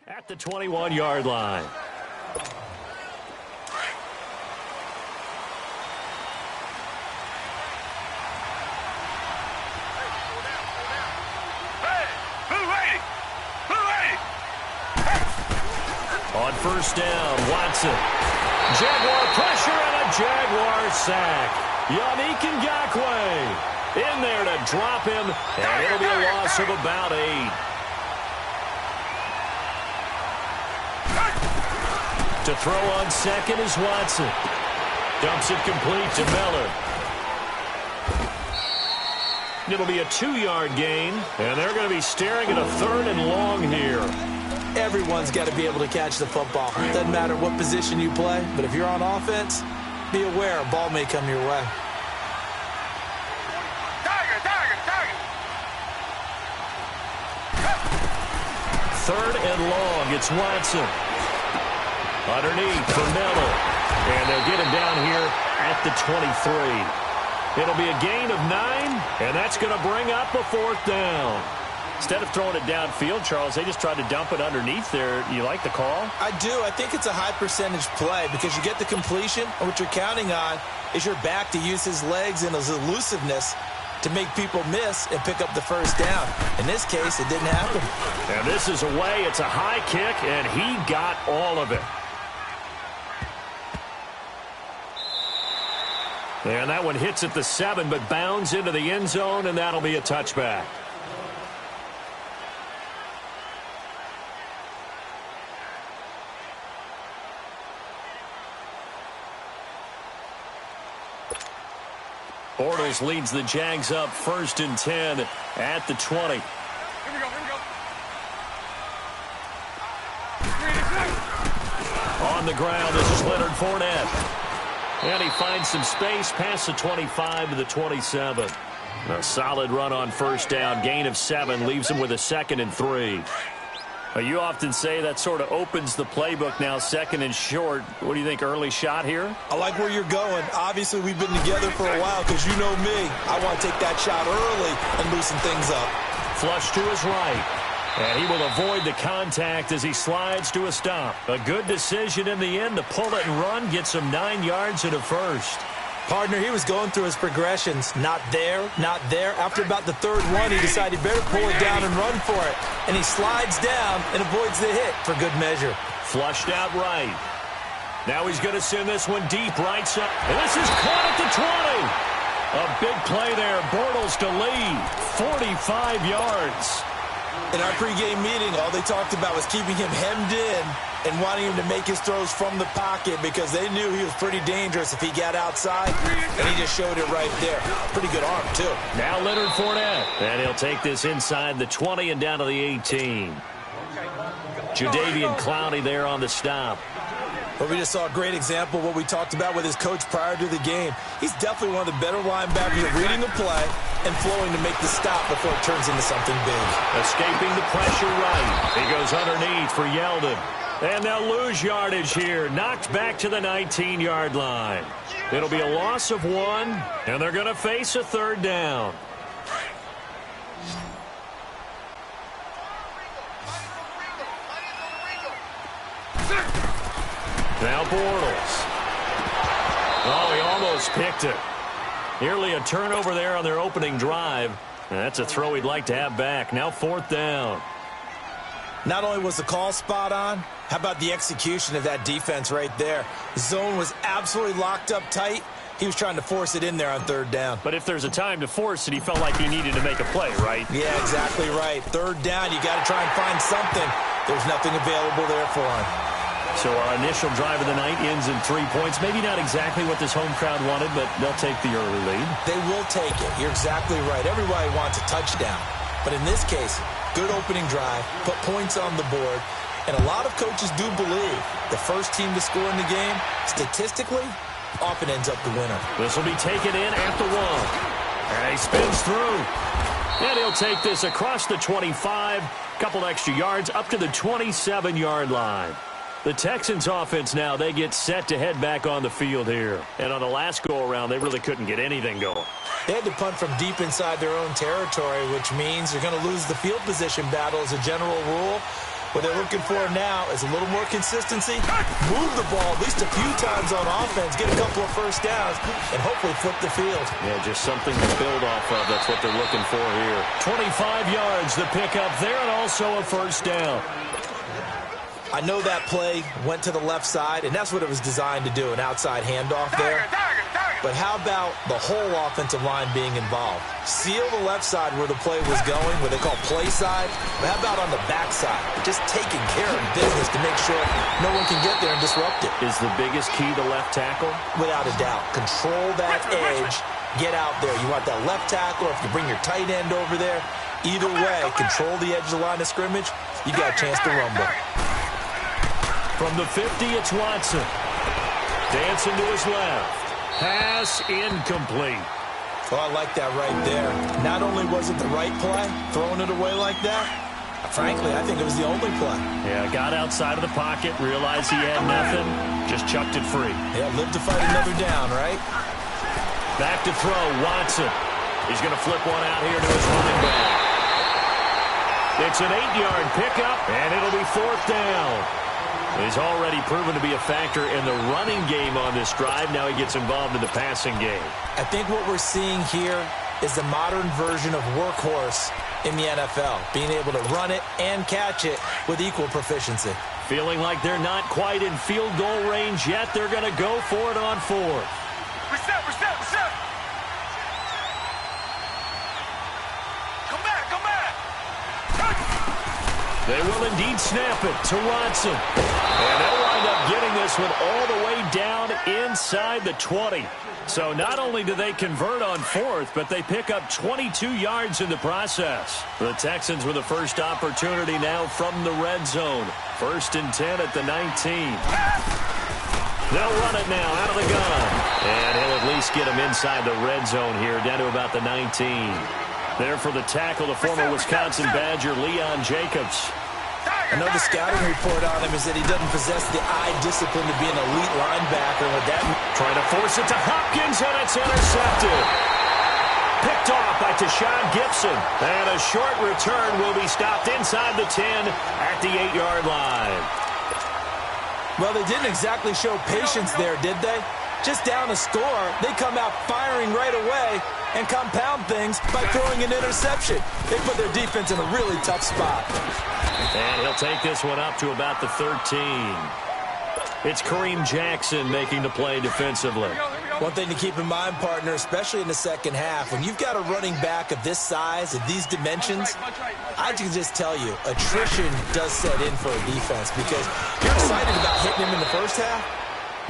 At the 21-yard line. On first down, Watson. Jaguar pressure and a Jaguar sack. Yannick Ngakoue in there to drop him, and it'll be a loss of about 8. To throw on second is Watson. Dumps it complete to Miller. It'll be a 2-yard gain, and they're going to be staring at a 3rd and long here. Everyone's got to be able to catch the football. Doesn't matter what position you play, but if you're on offense, be aware a ball may come your way. Third and long, it's Watson. Underneath for Miller. And they'll get him down here at the 23. It'll be a gain of 9, and that's going to bring up a 4th down. Instead of throwing it downfield, Charles, they just tried to dump it underneath there. You like the call? I do. I think it's a high percentage play because you get the completion, and what you're counting on is your back to use his legs and his elusiveness to make people miss and pick up the first down. In this case, it didn't happen. And this is away. It's a high kick, and he got all of it. And that one hits at the 7, but bounds into the end zone, and that'll be a touchback. Bortles leads the Jags up 1st and 10 at the 20. Here we go. On the ground, this is Leonard Fournette. And he finds some space past the 25 to the 27. A solid run on first down. Gain of 7 leaves him with a 2nd and 3. You often say that sort of opens the playbook now, 2nd and short. What do you think, early shot here? I like where you're going. Obviously, we've been together for a while because you know me. I want to take that shot early and loosen things up. Flush to his right. And he will avoid the contact as he slides to a stop. A good decision in the end to pull it and run, get some 9 yards and a first. Partner, he was going through his progressions. Not there, not there. After about the 3rd one, he decided he better pull it down and run for it. And he slides down and avoids the hit for good measure. Flushed out right. Now he's going to send this one deep right side. And this is caught at the 20. A big play there. Bortles to lead. 45 yards. In our pregame meeting, all they talked about was keeping him hemmed in and wanting him to make his throws from the pocket because they knew he was pretty dangerous if he got outside, and he just showed it right there. Pretty good arm, too. Now Leonard Fournette, and he'll take this inside the 20 and down to the 18. Jadeveon Clowney there on the stop. But we just saw a great example of what we talked about with his coach prior to the game. He's definitely one of the better linebackers at reading the play and flowing to make the stop before it turns into something big. Escaping the pressure right. He goes underneath for Yeldon. And they'll lose yardage here. Knocked back to the 19-yard line. It'll be a loss of 1, and they're going to face a 3rd down. Now Bortles. Oh, he almost picked it. Nearly a turnover there on their opening drive. And that's a throw he'd like to have back. Now 4th down. Not only was the call spot on, how about the execution of that defense right there? The zone was absolutely locked up tight. He was trying to force it in there on 3rd down. But if there's a time to force it, he felt like he needed to make a play, right? Yeah, exactly right. 3rd down, you got to try and find something. There's nothing available there for him. So our initial drive of the night ends in 3 points. Maybe not exactly what this home crowd wanted, but they'll take the early lead. They will take it. You're exactly right. Everybody wants a touchdown. But in this case, good opening drive, put points on the board, and a lot of coaches do believe the first team to score in the game, statistically, often ends up the winner. This will be taken in at the 1. And he spins through. And he'll take this across the 25, couple extra yards up to the 27-yard line. The Texans offense now, they get set to head back on the field here. And on the last go-around, they really couldn't get anything going. They had to punt from deep inside their own territory, which means they're going to lose the field position battle as a general rule. What they're looking for now is a little more consistency, move the ball at least a few times on offense, get a couple of first downs, and hopefully flip the field. Yeah, just something to build off of. That's what they're looking for here. 25 yards, the pickup there, and also a first down. I know that play went to the left side, and that's what it was designed to do, an outside handoff there. But how about the whole offensive line being involved? Seal the left side where the play was going, what they call play side. But how about on the back side? Just taking care of business to make sure no one can get there and disrupt it. Is the biggest key the left tackle? Without a doubt. Control that edge. Get out there. You want that left tackle, or if you bring your tight end over there, either way, control the edge of the line of scrimmage, you got a chance to rumble. From the 50, it's Watson. Dancing to his left. Pass incomplete. Oh, I like that right there. Not only was it the right play, throwing it away like that, frankly, I think it was the only play. Yeah, got outside of the pocket, realized he had nothing, just chucked it free. Yeah, lived to fight another down, right? Back to throw, Watson. He's going to flip one out here to his running back. It's an 8-yard pickup, and it'll be fourth down. He's already proven to be a factor in the running game on this drive. Now he gets involved in the passing game. I think what we're seeing here is the modern version of workhorse in the NFL, being able to run it and catch it with equal proficiency. Feeling like they're not quite in field goal range yet. They're going to go for it on fourth. Reset. Come back. They will indeed snap it to Watson. And they'll wind up getting this one all the way down inside the 20. So not only do they convert on fourth, but they pick up 22 yards in the process. The Texans with the first opportunity now from the red zone. 1st and 10 at the 19. They'll run it now out of the gun. And he'll at least get him inside the red zone here, down to about the 19. There for the tackle, the former Wisconsin Badger, Leon Jacobs. I know the scouting report on him is that he doesn't possess the eye discipline to be an elite linebacker. With that, trying to force it to Hopkins, and it's intercepted. Picked off by Tashawn Gibson. And a short return will be stopped inside the 10 at the 8-yard line. Well, they didn't exactly show patience there, did they? Just down a score, they come out firing right away and compound things by throwing an interception. They put their defense in a really tough spot. And he'll take this one up to about the 13. It's Kareem Jackson making the play defensively. One thing to keep in mind, partner, especially in the second half, when you've got a running back of this size, of these dimensions, I can just tell you, attrition does set in for a defense because you're excited about hitting him in the first half.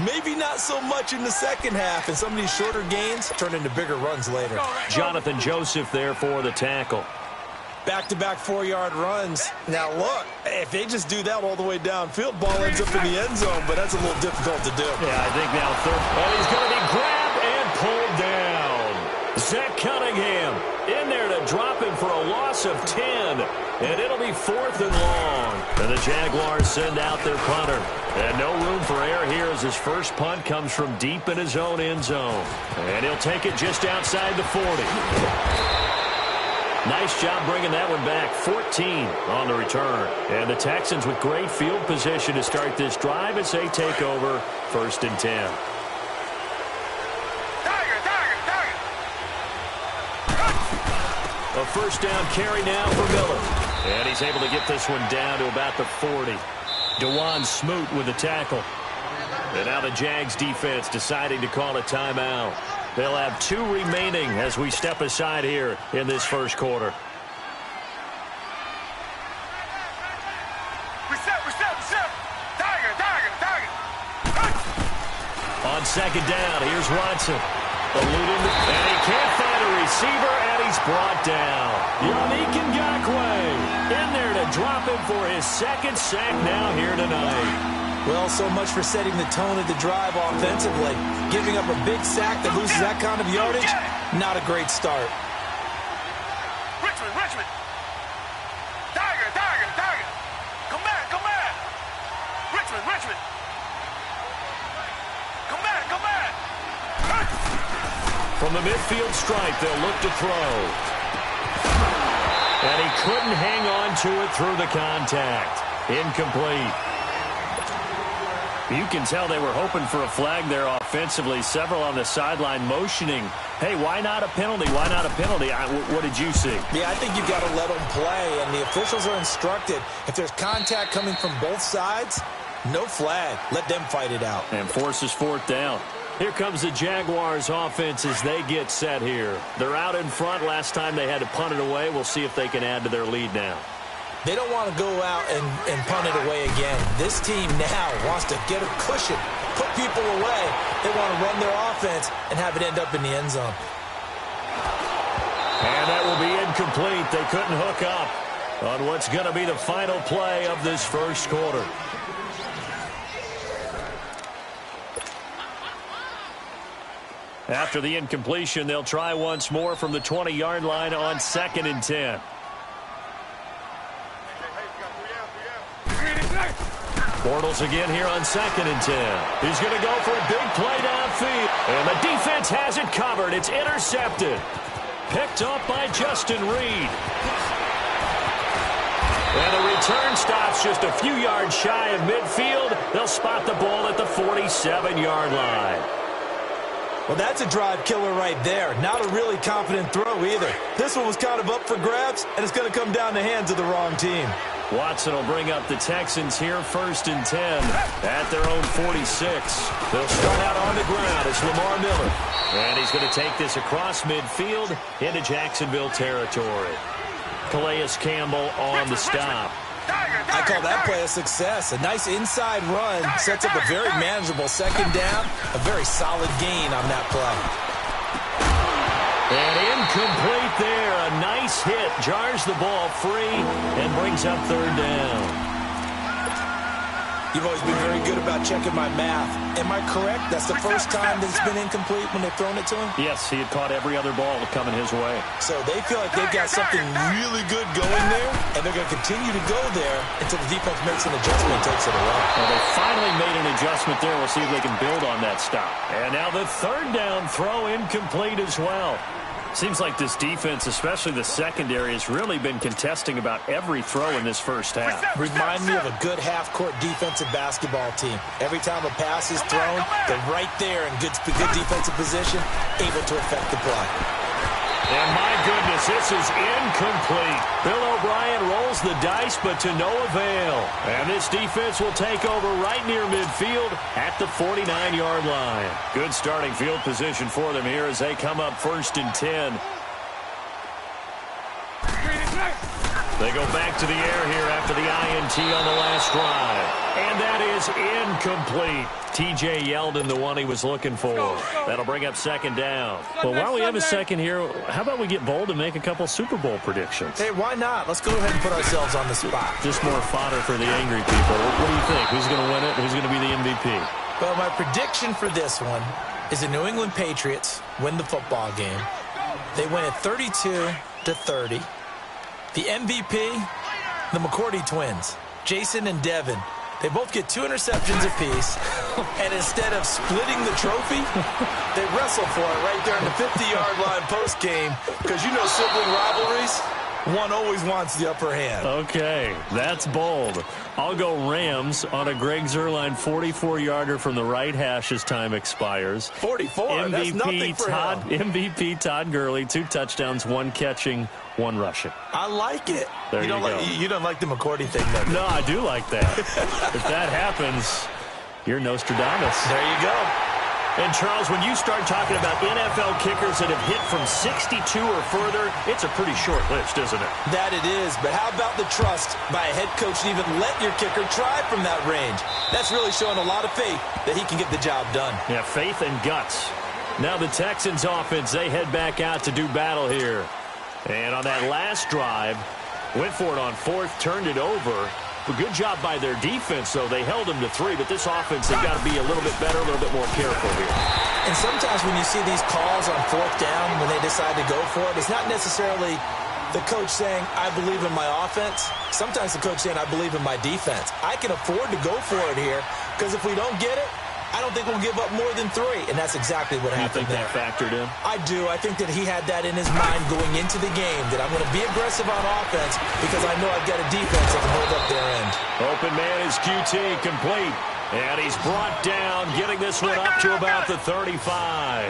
Maybe not so much in the second half, and some of these shorter gains turn into bigger runs later. Jonathan Joseph there for the tackle. Back-to-back 4-yard runs. Now, look, if they just do that all the way downfield, ball ends up in the end zone, but that's a little difficult to do. Yeah, I think now third. And he's going to be grabbed and pulled down. Zach Cunningham in there to drop him for a loss of 10. And it'll be 4th and long. And the Jaguars send out their punter. And no room for error here as his first punt comes from deep in his own end zone. And he'll take it just outside the 40. Nice job bringing that one back. 14 on the return. And the Texans with great field position to start this drive as they take over 1st and 10. A first down carry now for Miller. And he's able to get this one down to about the 40. DeJuan Smoot with the tackle. And now the Jags defense deciding to call a timeout. They'll have 2 remaining as we step aside here in this first quarter. Reset. Tiger. On second down, here's Watson. Eluding, and he can't find a receiver, and he's brought down. Yannick Ngakoue in there to drop him for his 2nd sack now here tonight. Well, so much for setting the tone of the drive offensively. Giving up a big sack that loses that kind of yardage, not a great start. Richmond. Tiger. Come back. Richmond. Come back. From the midfield stripe, they'll look to throw. And he couldn't hang on to it through the contact. Incomplete. You can tell they were hoping for a flag there offensively. Several on the sideline motioning, hey, why not a penalty? Why not a penalty? What did you see? Yeah, I think you've got to let them play, and the officials are instructed, if there's contact coming from both sides, no flag. Let them fight it out. And forces fourth down. Here comes the Jaguars offense as they get set here. They're out in front. Last time they had to punt it away. We'll see if they can add to their lead now. They don't want to go out and punt it away again. This team now wants to get a cushion, put people away. They want to run their offense and have it end up in the end zone. And that will be incomplete. They couldn't hook up on what's going to be the final play of this first quarter. After the incompletion, they'll try once more from the 20-yard line on 2nd and 10. Bortles again here on 2nd and 10. He's going to go for a big play downfield. And the defense has it covered. It's intercepted. Picked up by Justin Reed. And the return stops just a few yards shy of midfield. They'll spot the ball at the 47-yard line. Well, that's a drive killer right there. Not a really confident throw either. This one was kind of up for grabs, and it's going to come down the hands of the wrong team. Watson will bring up the Texans here 1st and 10 at their own 46. They'll start out on the ground. It's Lamar Miller. And he's going to take this across midfield into Jacksonville territory. Calais Campbell on the stop. I call that play a success. A nice inside run sets up a very manageable 2nd down. A very solid gain on that play. And incomplete there. A nice hit. Jars the ball free and brings up 3rd down. You've always been very good about checking my math. Am I correct? That's the first time that it's been incomplete when they've thrown it to him? Yes, he had caught every other ball coming his way. So they feel like they've got something really good going there, and they're going to continue to go there until the defense makes an adjustment and takes it away. Well, they finally made an adjustment there. We'll see if they can build on that stop. And now the 3rd down throw incomplete as well. Seems like this defense, especially the secondary, has really been contesting about every throw in this first half. Remind me of a good half-court defensive basketball team. Every time a pass is thrown, they're right there in good defensive position, able to affect the play. And my goodness, this is incomplete. Bill O'Brien rolls the dice, but to no avail. And this defense will take over right near midfield at the 49-yard line. Good starting field position for them here as they come up 1st and 10. They go back to the air here after the INT on the last drive. And that is incomplete. T.J. Yeldon, the one he was looking for. That'll bring up 2nd down. Well, while we have a second here, how about we get bold and make a couple Super Bowl predictions? Hey, why not? Let's go ahead and put ourselves on the spot. Just more fodder for the angry people. What do you think? Who's going to win it? Who's going to be the MVP? Well, my prediction for this one is the New England Patriots win the football game. They win it 32-30. The MVP, the McCourty twins, Jason and Devin. They both get 2 interceptions apiece, and instead of splitting the trophy, they wrestle for it right there in the 50-yard line post-game, because you know sibling rivalries, one always wants the upper hand. Okay, that's bold. I'll go Rams on a Greg Zuerlein 44-yarder from the right hash as time expires. 44? That's nothing for him. MVP Todd Gurley, 2 touchdowns, 1 catching, 1 rushing. I like it. There you go. You don't like the McCourty thing, though? No, I do like that. If that happens, you're Nostradamus. There you go. And, Charles, when you start talking about NFL kickers that have hit from 62 or further, it's a pretty short list, isn't it? That it is. But how about the trust by a head coach to even let your kicker try from that range? That's really showing a lot of faith that he can get the job done. Yeah, faith and guts. Now the Texans offense, they head back out to do battle here. And on that last drive, went for it on 4th, turned it over. A good job by their defense, though. They held them to 3, but this offense, they've got to be a little bit better, a little bit more careful here. And sometimes when you see these calls on 4th down, when they decide to go for it, it's not necessarily the coach saying, I believe in my offense. Sometimes the coach saying, I believe in my defense. I can afford to go for it here, because if we don't get it, I don't think we'll give up more than 3, and that's exactly what happened there. You think that factored in? I do. I think that he had that in his mind going into the game, that I'm going to be aggressive on offense because I know I've got a defense that can hold up their end. Open his QT complete. And he's brought down, getting this one up to about the 35.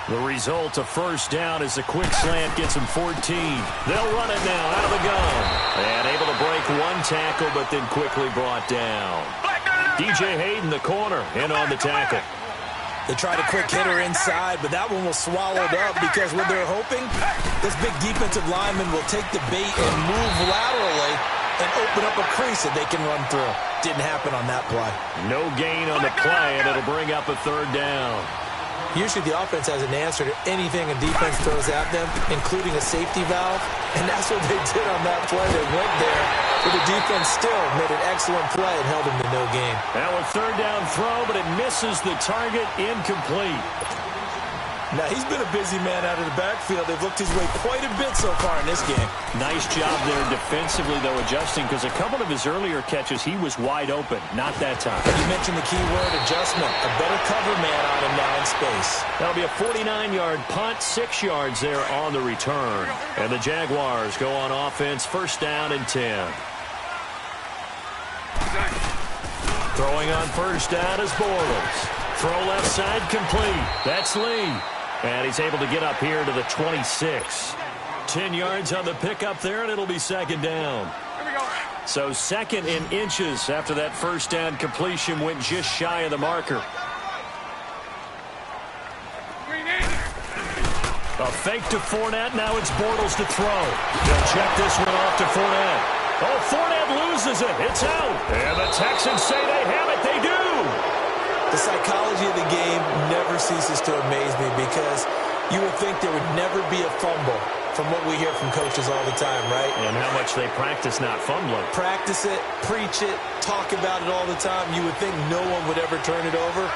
The result of first down is a quick slant gets him 14. They'll run it now out of the gun. And able to break one tackle, but then quickly brought down. DJ Hayden, the corner, in on the tackle. They tried a quick hitter inside, but that one was swallowed up because what they're hoping, this big defensive lineman will take the bait and move laterally and open up a crease that they can run through. Didn't happen on that play. No gain on the play, and it'll bring up a third down. Usually the offense has an answer to anything a defense throws at them, including a safety valve, and that's what they did on that play. They went there, but the defense still made an excellent play and held them to no gain. Now a third down throw, but it misses the target, incomplete. Now, he's been a busy man out of the backfield. They've looked his way quite a bit so far in this game. Nice job there defensively, though, adjusting, because a couple of his earlier catches, he was wide open. Not that time. You mentioned the key word, adjustment. A better cover man on him now in space. That'll be a 49-yard punt, 6 yards there on the return. And the Jaguars go on offense, first down and 10. Throwing on first down is Bortles. Throw left side complete. That's Lee. And he's able to get up here to the 26. 10 yards on the pickup there, and it'll be second down. Here we go. So second in inches after that first down completion went just shy of the marker. A fake to Fournette. Now it's Bortles to throw. They'll check this one off to Fournette. Oh, Fournette loses it. It's out. And the Texans say they have it. They do. The psychology of the game never ceases to amaze me because you would think there would never be a fumble from what we hear from coaches all the time, right? And how much they practice not fumbling. Practice it, preach it, talk about it all the time. You would think no one would ever turn it over.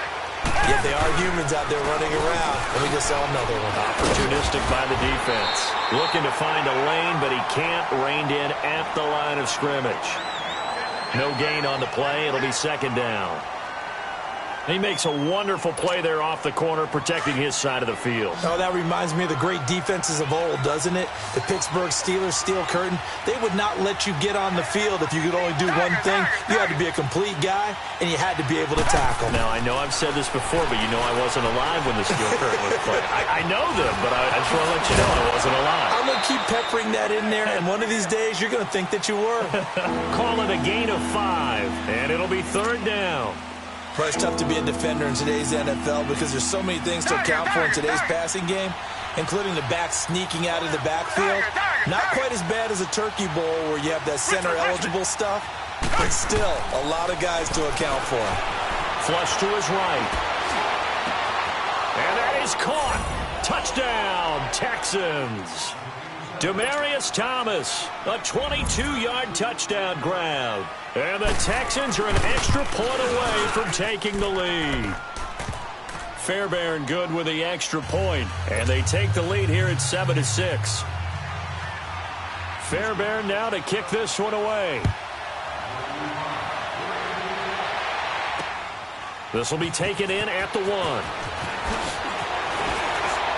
Yet they are humans out there running around, and we just saw another one. Opportunistic by the defense. Looking to find a lane, but he can't. Reined in at the line of scrimmage. No gain on the play. It'll be second down. He makes a wonderful play there off the corner, protecting his side of the field. Oh, that reminds me of the great defenses of old, doesn't it? The Pittsburgh Steelers, steel curtain. They would not let you get on the field if you could only do one thing. You had to be a complete guy, and you had to be able to tackle. Now, I know I've said this before, but you know I wasn't alive when the steel curtain was played. I know them, but I just want to let you know I wasn't alive. I'm going to keep peppering that in there, and one of these days you're going to think that you were. Call it a gain of 5, and it'll be third down. Well, it's tough to be a defender in today's NFL because there's so many things to account for in today's passing game, including the back sneaking out of the backfield. Not quite as bad as a turkey bowl where you have that center-eligible stuff, but still a lot of guys to account for. Flush to his right. And that is caught. Touchdown, Texans. Demaryius Thomas, a 22-yard touchdown grab. And the Texans are an extra point away from taking the lead. Fairbairn good with the extra point, and they take the lead here at 7-6. Fairbairn now to kick this one away. This will be taken in at the 1.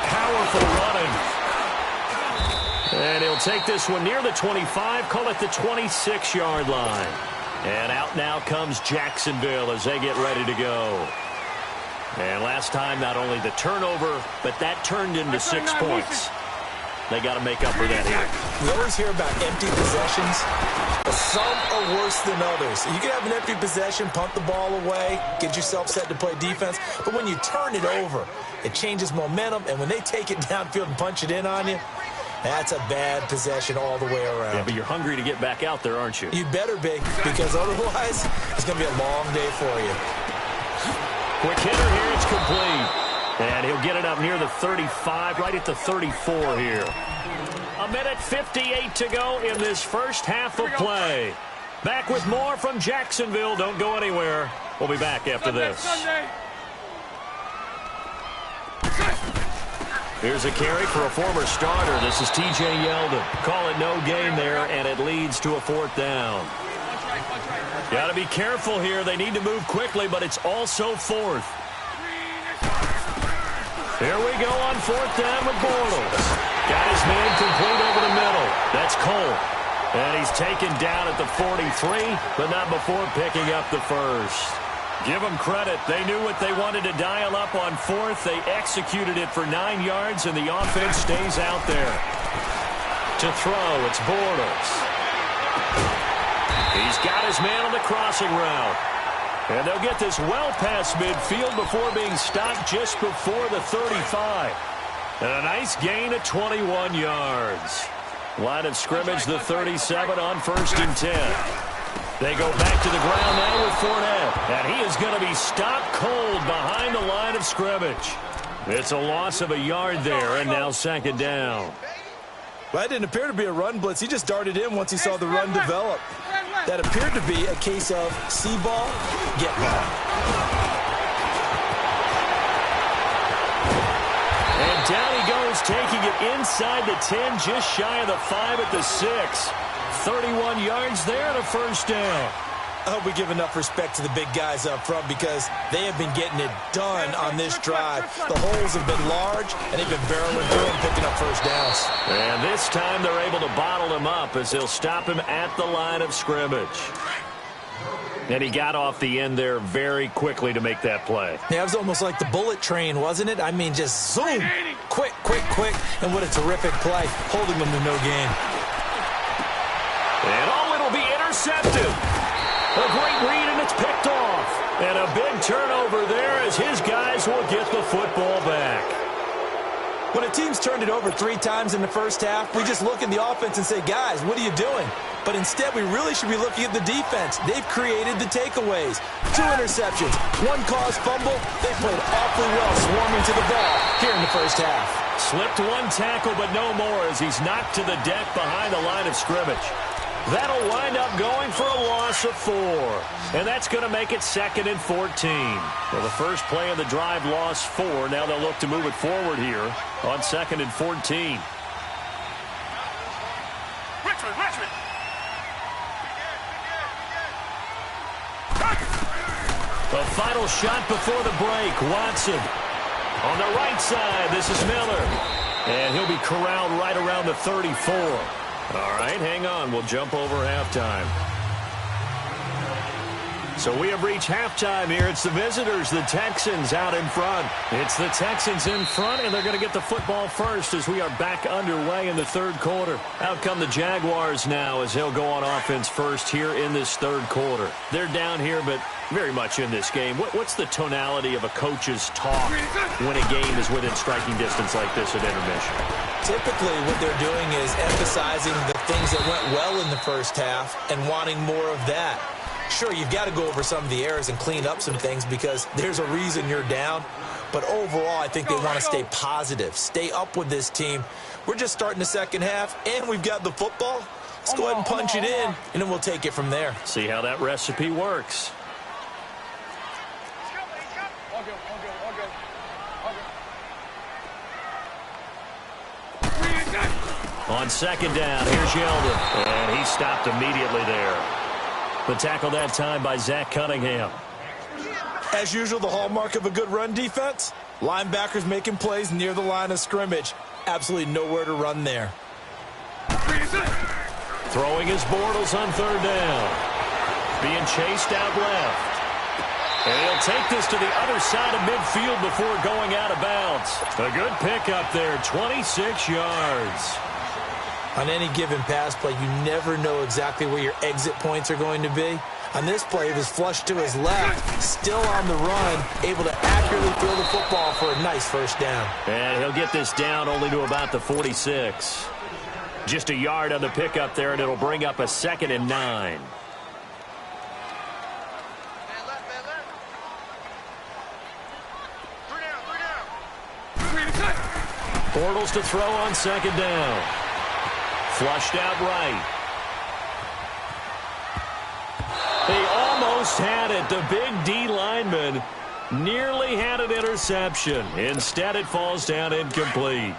Powerful running. And he'll take this one near the 25, call it the 26-yard line. And out now comes Jacksonville as they get ready to go. And last time, not only the turnover, but that turned into 6 points. They got to make up for that here. We always hear about empty possessions. Some are worse than others. You can have an empty possession, punt the ball away, get yourself set to play defense. But when you turn it over, it changes momentum. And when they take it downfield and punch it in on you, that's a bad possession all the way around. Yeah, but you're hungry to get back out there, aren't you? You better be, because otherwise it's going to be a long day for you. Quick hitter here, it's complete. And he'll get it up near the 35, right at the 34 here. 1:58 to go in this first half of play. Back with more from Jacksonville. Don't go anywhere. We'll be back after this. Here's a carry for a former starter. This is T.J. Yeldon. Call it no gain there, and it leads to a fourth down. Got to be careful here. They need to move quickly, but it's also fourth. Here we go on fourth down with Bortles. Got his man complete over the middle. That's Cole. And he's taken down at the 43, but not before picking up the first. Give them credit. They knew what they wanted to dial up on fourth. They executed it for 9 yards, and the offense stays out there. To throw, it's Bortles. He's got his man on the crossing route. And they'll get this well past midfield before being stopped just before the 35. And a nice gain of 21 yards. Line of scrimmage, the 37 on 1st and 10. They go back to the ground now with Fournette. And he is going to be stopped cold behind the line of scrimmage. It's a loss of a yard there, and now 2nd down. Well, that didn't appear to be a run blitz. He just darted in once he saw the run develop. That appeared to be a case of see ball, get ball. And down he goes, taking it inside the 10, just shy of the 5 at the 6. 31 yards there and a 1st down. I hope we give enough respect to the big guys up front because they have been getting it done on this drive. The holes have been large, and they've been barreling through and picking up 1st downs. And this time they're able to bottle him up as they'll stop him at the line of scrimmage. And he got off the end there very quickly to make that play. Yeah, it was almost like the bullet train, wasn't it? I mean, just zoom, quick, quick, quick, and what a terrific play, holding them to no gain. And it'll be intercepted. A great read, and it's picked off. And a big turnover there as his guys will get the football back. When a team's turned it over 3 times in the first half, we just look at the offense and say, guys, what are you doing? But instead, we really should be looking at the defense. They've created the takeaways. 2 interceptions, 1 caused fumble. They played awfully well swarming to the ball here in the first half. Slipped 1 tackle, but no more as he's knocked to the deck behind the line of scrimmage. That'll wind up going for a loss of 4. And that's going to make it 2nd and 14. Well, the first play of the drive lost 4. Now they'll look to move it forward here on 2nd and 14. Richmond. The final shot before the break. Watson on the right side. This is Miller. And he'll be corralled right around the 34. All right, hang on. We'll jump over halftime. So we have reached halftime here. It's the visitors, the Texans, out in front. It's the Texans in front, and they're going to get the football first as we are back underway in the 3rd quarter. Out come the Jaguars now as they'll go on offense first here in this 3rd quarter. They're down here, but very much in this game. What's the tonality of a coach's talk when a game is within striking distance like this at intermission? Typically, what they're doing is emphasizing the things that went well in the first half and wanting more of that. Sure, you've got to go over some of the errors and clean up some things because there's a reason you're down. But overall, I think they want to stay positive, stay up with this team. We're just starting the second half, and we've got the football. Let's go ahead and punch it in, and then we'll take it from there. See how that recipe works. On 2nd down, here's Yeldon. And he stopped immediately there. The tackle that time by Zach Cunningham. As usual, the hallmark of a good run defense, linebackers making plays near the line of scrimmage. Absolutely nowhere to run there. Throwing his Bortles on 3rd down. Being chased out left. And he'll take this to the other side of midfield before going out of bounds. A good pickup there, 26 yards. On any given pass play, you never know exactly where your exit points are going to be. On this play, it was flushed to his left, still on the run, able to accurately throw the football for a nice 1st down. And he'll get this down only to about the 46. Just a yard on the pickup there, and it'll bring up a 2nd and 9. Bortles to throw on 2nd down. Flushed out right. They almost had it. The big D lineman nearly had an interception. Instead, it falls down incomplete.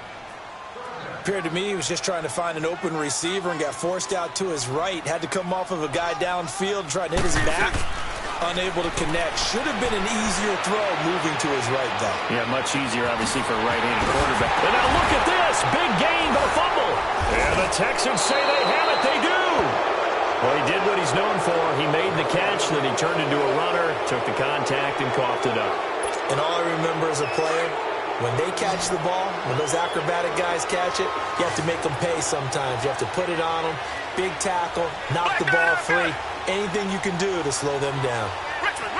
Appeared to me he was just trying to find an open receiver and got forced out to his right. Had to come off of a guy downfield, trying to hit his back. Unable to connect. Should have been an easier throw moving to his right, though. Yeah, much easier, obviously, for a right-handed quarterback. And now look at this. Big gain, but a fumble. And the Texans say they have it. They do. Well, he did what he's known for. He made the catch, then he turned into a runner, took the contact, and coughed it up. And all I remember as a player, when they catch the ball, when those acrobatic guys catch it, you have to make them pay sometimes. You have to put it on them, big tackle, knock the ball free. Anything you can do to slow them down. Richmond.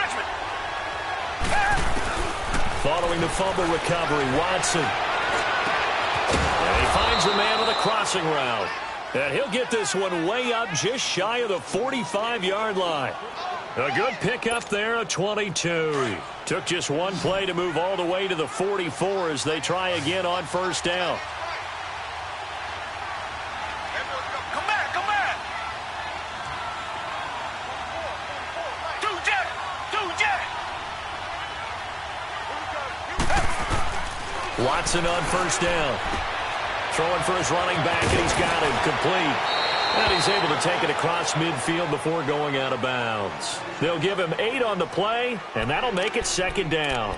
Following the fumble recovery, Watson. And he finds a man on the crossing route. And he'll get this one way up just shy of the 45-yard line. A good pickup there, a 22. Took just one play to move all the way to the 44 as they try again on first down. Come back. Two jet. Watson on first down. Throwing for his running back, and he's got him complete. And he's able to take it across midfield before going out of bounds. They'll give him 8 on the play, and that'll make it second down.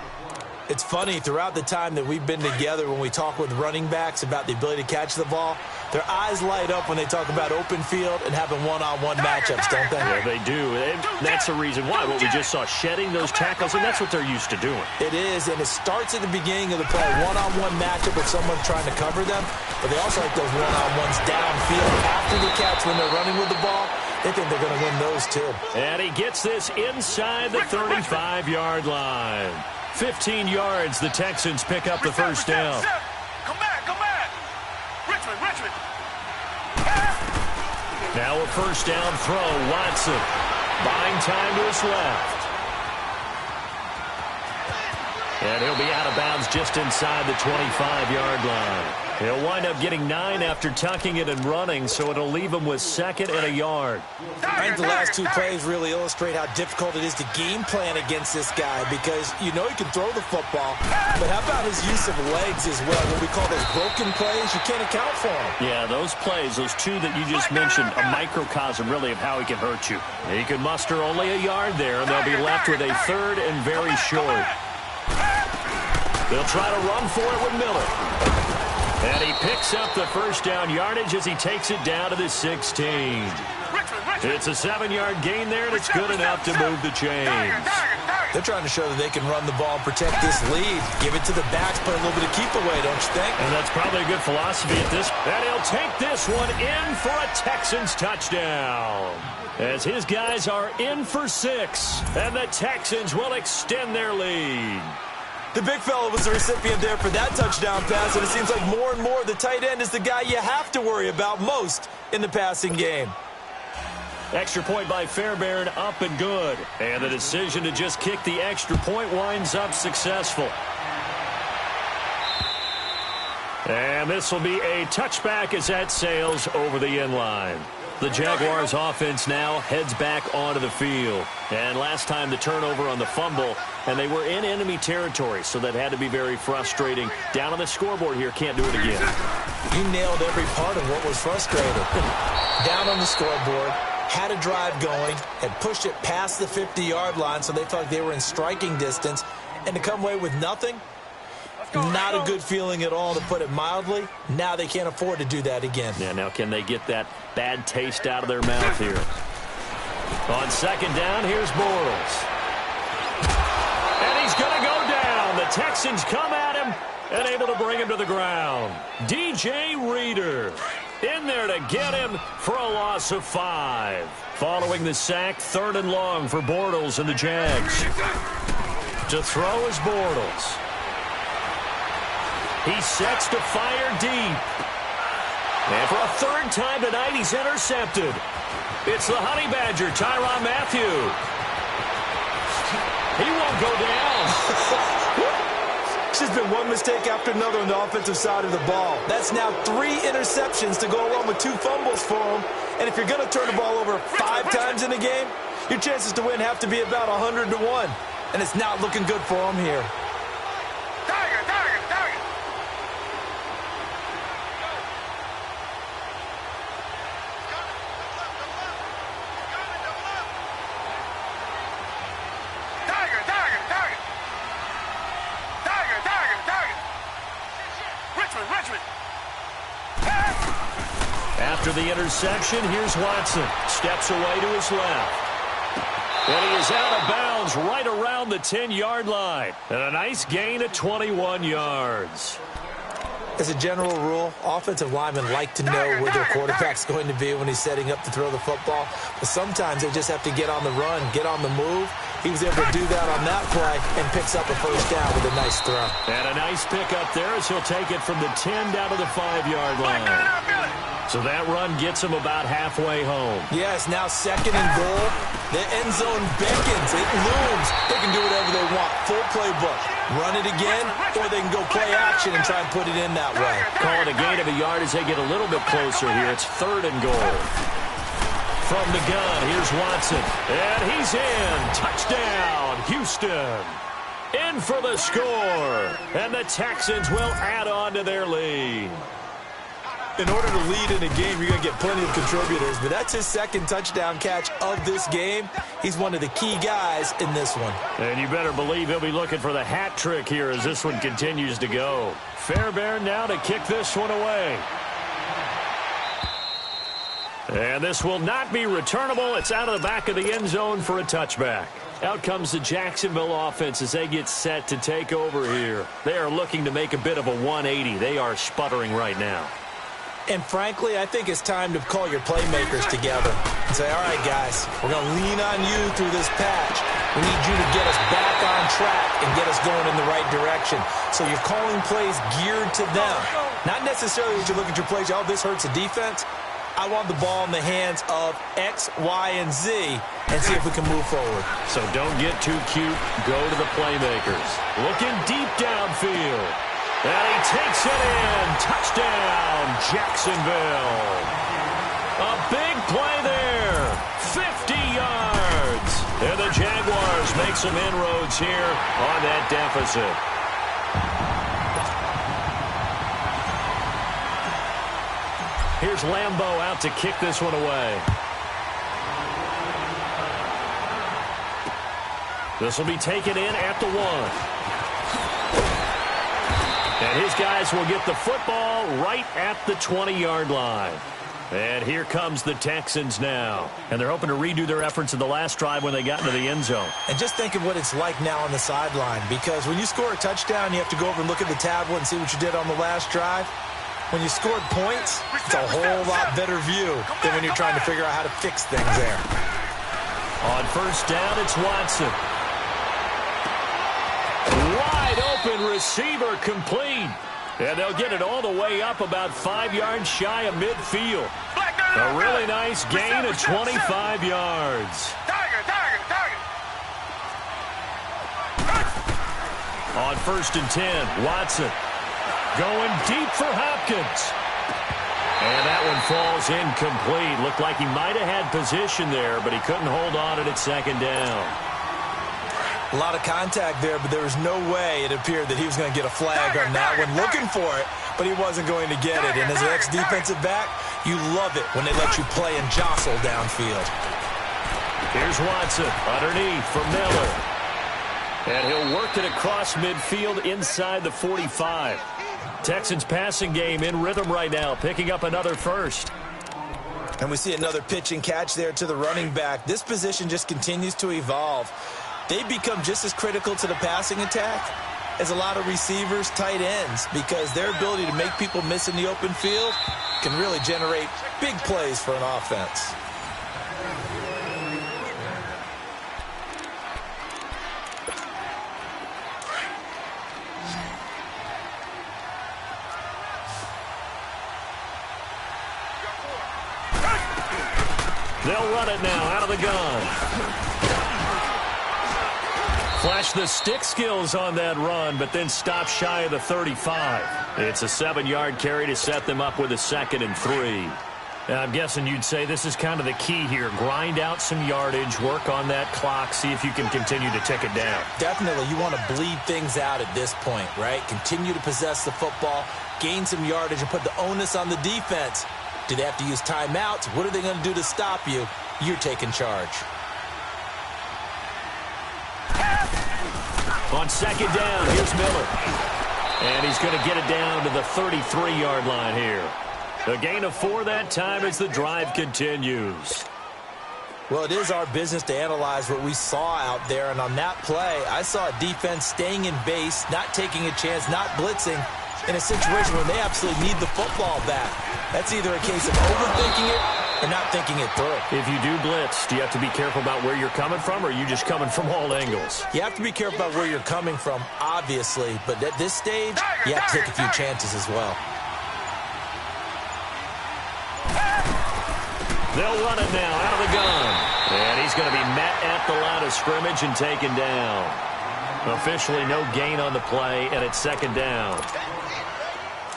It's funny, throughout the time that we've been together, when we talk with running backs about the ability to catch the ball, their eyes light up when they talk about open field and having one-on-one matchups, don't they? Yeah, they do. And that's the reason why. What we just saw, shedding those tackles, and that's what they're used to doing. It is, and it starts at the beginning of the play. One-on-one matchup with someone trying to cover them, but they also like those one-on-ones downfield after the catch when they're running with the ball. They think they're going to win those, too. And he gets this inside the 35-yard line. 15 yards, the Texans pick up the first down. Come back. Richmond. Now a first down throw, Watson. Buying time to his left. And he'll be out of bounds just inside the 25-yard line. He'll wind up getting 9 after tucking it and running, so it'll leave him with 2nd and a yard. I think the last 2 plays really illustrate how difficult it is to game plan against this guy, because you know he can throw the football, but how about his use of legs as well? What we call those broken plays, you can't account for them. Yeah, those plays, those 2 that you just mentioned, a microcosm really of how he can hurt you. He can muster only a yard there, and they'll be left with a 3rd and very short. They'll try to run for it with Miller. And he picks up the first down yardage as he takes it down to the 16. It's a 7-yard gain there, and it's good enough to move the chains. They're trying to show that they can run the ball and protect this lead. Give it to the backs, put a little bit of keep away, don't you think? And that's probably a good philosophy at this. And he'll take this one in for a Texans touchdown. As his guys are in for 6, and the Texans will extend their lead. The big fella was the recipient there for that touchdown pass, and it seems like more and more the tight end is the guy you have to worry about most in the passing game. Extra point by Fairbairn, up and good. And the decision to just kick the extra point winds up successful. And this will be a touchback as that sails over the end line. The Jaguars offense now heads back onto the field. And last time the turnover on the fumble, and they were in enemy territory, so that had to be very frustrating. Down on the scoreboard here, can't do it again. You nailed every part of what was frustrating. Down on the scoreboard, had a drive going, had pushed it past the 50-yard line, so they felt like they were in striking distance, and to come away with nothing, not a good feeling at all, to put it mildly. Now they can't afford to do that again. Yeah, now can they get that bad taste out of their mouth here? On second down, here's Bortles. And he's going to go down. The Texans come at him and able to bring him to the ground. DJ Reader in there to get him for a loss of 5. Following the sack, 3rd and long for Bortles and the Jags. To throw is Bortles. He sets to fire deep. And for a 3rd time tonight, he's intercepted. It's the Honey Badger, Tyrann Mathieu. He won't go down. It's just been one mistake after another on the offensive side of the ball. That's now 3 interceptions to go along with 2 fumbles for him. And if you're going to turn the ball over 5 times in a game, your chances to win have to be about 100 to 1. And it's not looking good for him here. After the interception, here's Watson. Steps away to his left. And he is out of bounds right around the 10-yard line. And a nice gain of 21 yards. As a general rule, offensive linemen like to know where their quarterback's going to be when he's setting up to throw the football. But sometimes they just have to get on the run, get on the move. He was able to do that on that play and picks up a first down with a nice throw. And a nice pick up there as he'll take it from the 10 down to the 5-yard line. So that run gets him about halfway home. Yes, now second and goal. The end zone beckons. It looms. They can do whatever they want. Full playbook. Run it again, or they can go play action and try and put it in that way. Call it a gain of a yard as they get a little bit closer here. It's 3rd and goal. From the gun, here's Watson. And he's in. Touchdown, Houston. In for the score. And the Texans will add on to their lead. In order to lead in a game, you're going to get plenty of contributors, but that's his second touchdown catch of this game. He's one of the key guys in this one. And you better believe he'll be looking for the hat trick here as this one continues to go. Fairbairn now to kick this one away. And this will not be returnable. It's out of the back of the end zone for a touchback. Out comes the Jacksonville offense as they get set to take over here. They are looking to make a bit of a 180. They are sputtering right now. And frankly, I think it's time to call your playmakers together and say, all right, guys, we're going to lean on you through this patch. We need you to get us back on track and get us going in the right direction. So you're calling plays geared to them. Not necessarily that you look at your plays, oh, this hurts the defense. I want the ball in the hands of X, Y, and Z and see if we can move forward. So don't get too cute. Go to the playmakers. Looking deep downfield. And he takes it in. Touchdown, Jacksonville. A big play there. 50 yards. And the Jaguars make some inroads here on that deficit. Here's Lambeau out to kick this one away. This will be taken in at the 1. And his guys will get the football right at the 20-yard line. And here comes the Texans now. And they're hoping to redo their efforts in the last drive when they got into the end zone. And just think of what it's like now on the sideline. Because when you score a touchdown, you have to go over and look at the tablet and see what you did on the last drive. When you scored points, it's a whole lot better view than when you're trying to figure out how to fix things there. On first down, it's Watson. Wide open receiver complete. And they'll get it all the way up about 5 yards shy of midfield. A really nice gain of 25 yards. On first and 10, Watson going deep for Hopkins. And that one falls incomplete. Looked like he might have had position there, but he couldn't hold on at second down. A lot of contact there, but there was no way it appeared that he was going to get a flag on that one. Looking for it, but he wasn't going to get it. And as an ex-defensive back, you love it when they let you play and jostle downfield. Here's Watson underneath for Miller. And he'll work it across midfield inside the 45. Texans passing game in rhythm right now, picking up another first. And we see another pitch and catch there to the running back. This position just continues to evolve. They become just as critical to the passing attack as a lot of receivers, tight ends, because their ability to make people miss in the open field can really generate big plays for an offense. They'll run it now out of the gun. Flash the stick skills on that run, but then stop shy of the 35. It's a 7-yard carry to set them up with a 2nd and 3. Now, I'm guessing you'd say this is kind of the key here. Grind out some yardage, work on that clock, see if you can continue to tick it down. Definitely. You want to bleed things out at this point, right? Continue to possess the football, gain some yardage, and put the onus on the defense. Do they have to use timeouts? What are they going to do to stop you? You're taking charge. On second down, here's Miller. And he's going to get it down to the 33-yard line here. A gain of 4 that time as the drive continues. Well, it is our business to analyze what we saw out there, and on that play, I saw a defense staying in base, not taking a chance, not blitzing, in a situation where they absolutely need the football back. That's either a case of overthinking it or not thinking it through. If you do blitz, do you have to be careful about where you're coming from, or are you just coming from all angles? You have to be careful about where you're coming from, obviously, but at this stage, you have to take a few chances as well. They'll run it now out of the gun. And he's going to be met at the line of scrimmage and taken down. Officially no gain on the play, and it's second down.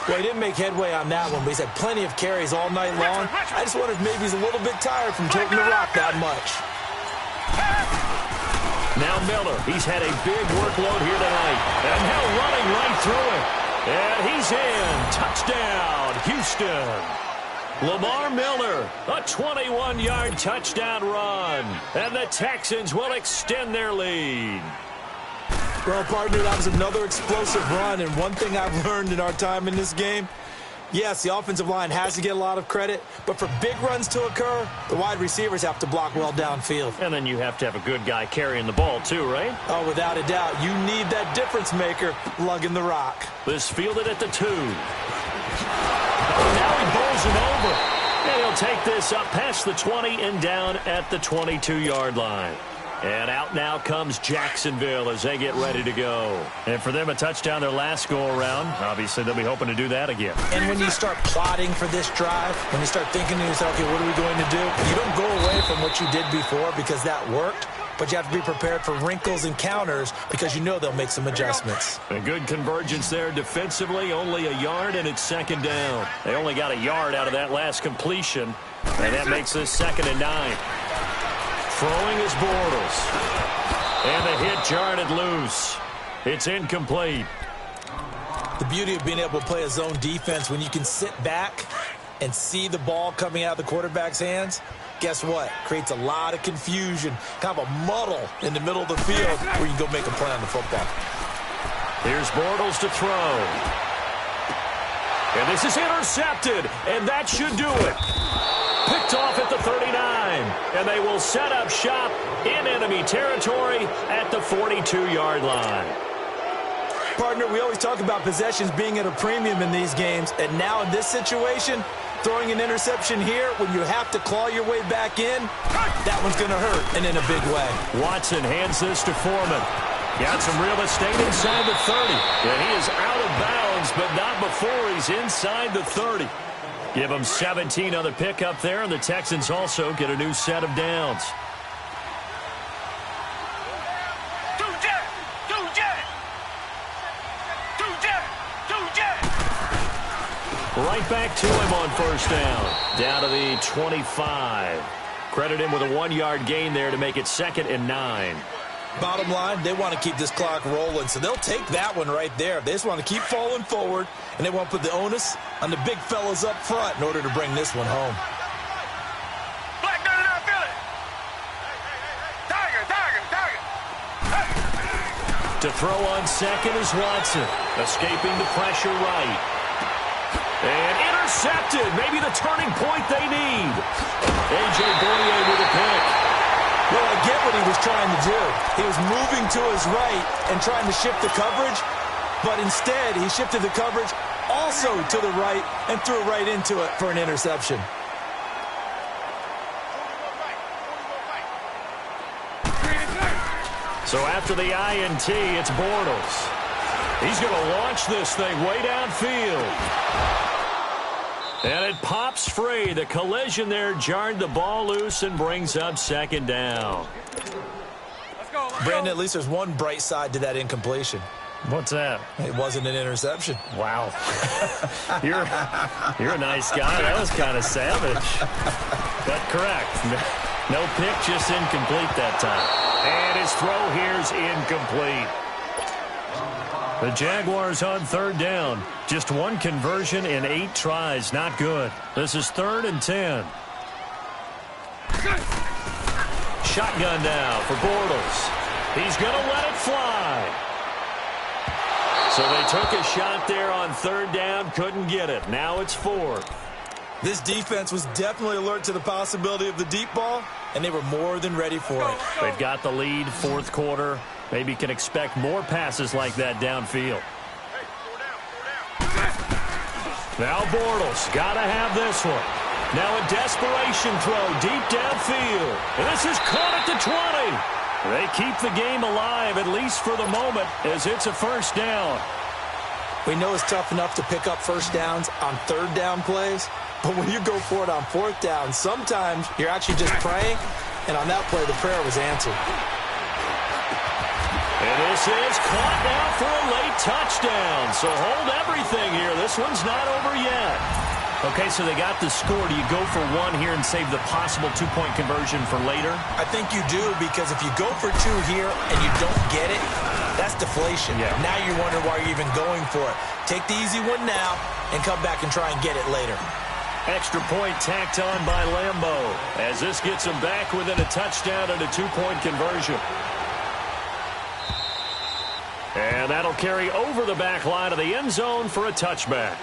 Well, he didn't make headway on that one, but he's had plenty of carries all night long. I just wonder if maybe he's a little bit tired from toting the rock that much. Now Miller, he's had a big workload here tonight. And now running right through it. And he's in. Touchdown, Houston. Lamar Miller, a 21-yard touchdown run. And the Texans will extend their lead. Well, partner, that was another explosive run, and one thing I've learned in our time in this game, yes, the offensive line has to get a lot of credit, but for big runs to occur, the wide receivers have to block well downfield. And then you have to have a good guy carrying the ball too, right? Oh, without a doubt. You need that difference maker lugging the rock. This fielded at the 2. Now he bowls him over. And he'll take this up past the 20 and down at the 22-yard line. And out now comes Jacksonville as they get ready to go. And for them, a touchdown their last go-around. Obviously, they'll be hoping to do that again. And when you start plotting for this drive, when you start thinking to yourself, okay, what are we going to do? You don't go away from what you did before because that worked, but you have to be prepared for wrinkles and counters because you know they'll make some adjustments. A good convergence there defensively, only a yard, and it's second down. They only got a yard out of that last completion, and that makes this 2nd and 9. Throwing is Bortles. And the hit jarred it loose. It's incomplete. The beauty of being able to play a zone defense when you can sit back and see the ball coming out of the quarterback's hands, guess what? Creates a lot of confusion, kind of a muddle in the middle of the field where you can go make a play on the football. Here's Bortles to throw. And this is intercepted, and that should do it. Picked off at the 39, and they will set up shop in enemy territory at the 42-yard line. Partner, we always talk about possessions being at a premium in these games, and now in this situation, throwing an interception here when you have to claw your way back in, that one's going to hurt, and in a big way. Watson hands this to Foreman. Got some real estate inside the 30, and he is out of bounds, but not before he's inside the 30. Give them 17 on the pickup there, and the Texans also get a new set of downs. Right back to him on first down. Down to the 25. Credit him with a 1-yard gain there to make it 2nd and 9. Bottom line, they want to keep this clock rolling, so they'll take that one right there. They just want to keep falling forward, and they want to put the onus on the big fellas up front in order to bring this one home. Black, dirty, I feel it. Tiger, tiger, tiger. To throw on second is Watson. Escaping the pressure right. And intercepted. Maybe the turning point they need. A.J. Boye with a pick. Well, I get what he was trying to do. He was moving to his right and trying to shift the coverage, but instead he shifted the coverage also to the right and threw right into it for an interception. So after the INT, it's Bortles. He's going to launch this thing way downfield. And it pops free. The collision there jarred the ball loose and brings up 2nd down. Brandon, at least there's one bright side to that incompletion. What's that? It wasn't an interception. Wow. You're a nice guy. That was kind of savage. But correct. No pick, just incomplete that time. And his throw here's incomplete. The Jaguars on 3rd down. Just one conversion in 8 tries. Not good. This is 3rd and 10. Shotgun now for Bortles. He's going to let it fly. So they took a shot there on 3rd down. Couldn't get it. Now it's 4th. This defense was definitely alert to the possibility of the deep ball, and they were more than ready for it. They've got the lead, fourth quarter. Maybe can expect more passes like that downfield. Now Bortles got to have this one. Now a desperation throw deep downfield. This is caught at the 20. They keep the game alive, at least for the moment, as it's a first down. We know it's tough enough to pick up first downs on third down plays, but when you go for it on fourth down, sometimes you're actually just praying, and on that play, the prayer was answered. And this is caught now for a late touchdown. So hold everything here. This one's not over yet. Okay, so they got the score. Do you go for one here and save the possible two-point conversion for later? I think you do, because if you go for two here and you don't get it, that's deflation. Yeah. Now you're wondering why you're even going for it. Take the easy one now and come back and try and get it later. Extra point tacked on by Lambo, as this gets him back within a touchdown and a two-point conversion. And that'll carry over the back line of the end zone for a touchback.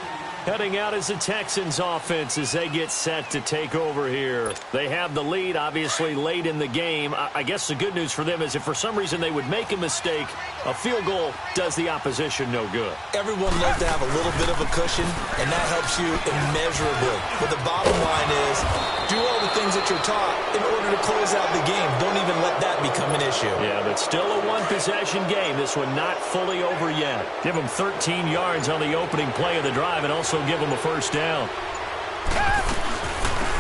Heading out is the Texans offense as they get set to take over here. They have the lead, obviously, late in the game. I guess the good news for them is if for some reason they would make a mistake, a field goal does the opposition no good. Everyone loves to have a little bit of a cushion, and that helps you immeasurably. But the bottom line is, do all the things that you're taught in order to close out the game. Don't even let that become an issue. Yeah, but still a one-possession game. This one not fully over yet. Give them 13 yards on the opening play of the drive and also give them a first down.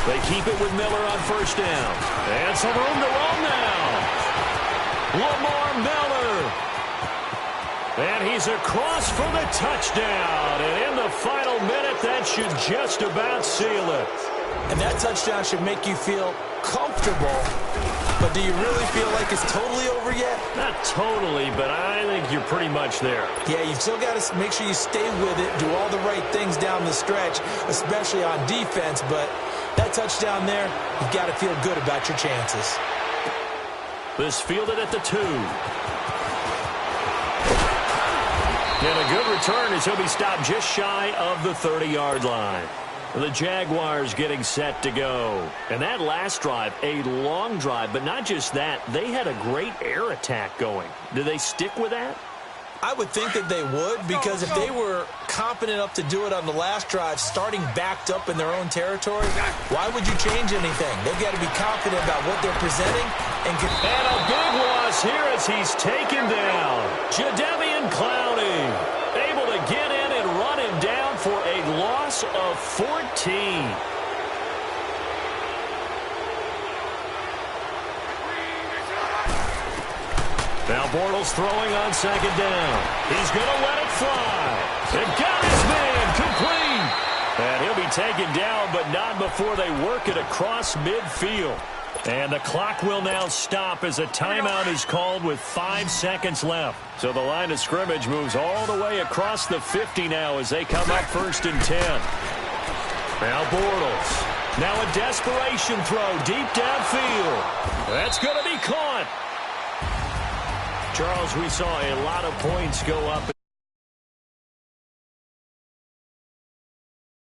They keep it with Miller on first down. And some room to roam now. Lamar Miller. And he's across for the touchdown. And in the final minute, that should just about seal it. And that touchdown should make you feel comfortable. But do you really feel like it's totally over yet? Not totally, but I think you're pretty much there. Yeah, you still got to make sure you stay with it, do all the right things down the stretch, especially on defense. But that touchdown there, you've got to feel good about your chances. This fielded at the 2. And a good return as he'll be stopped just shy of the 30-yard line. The Jaguars getting set to go. And that last drive, a long drive, but not just that. They had a great air attack going. Do they stick with that? I would think that they would, because if they were confident enough to do it on the last drive, starting backed up in their own territory, why would you change anything? They've got to be confident about what they're presenting. And a big loss here as he's taken down. Jadeveon Clowney able to get in and run him down for a loss of 14. Now Bortles throwing on second down. He's going to let it fly. And got his man complete. And he'll be taken down, but not before they work it across midfield. And the clock will now stop as a timeout is called with 5 seconds left. So the line of scrimmage moves all the way across the 50 now as they come up 1st and 10. Now Bortles. Now a desperation throw deep downfield. That's going to be caught. Charles, we saw a lot of points go up.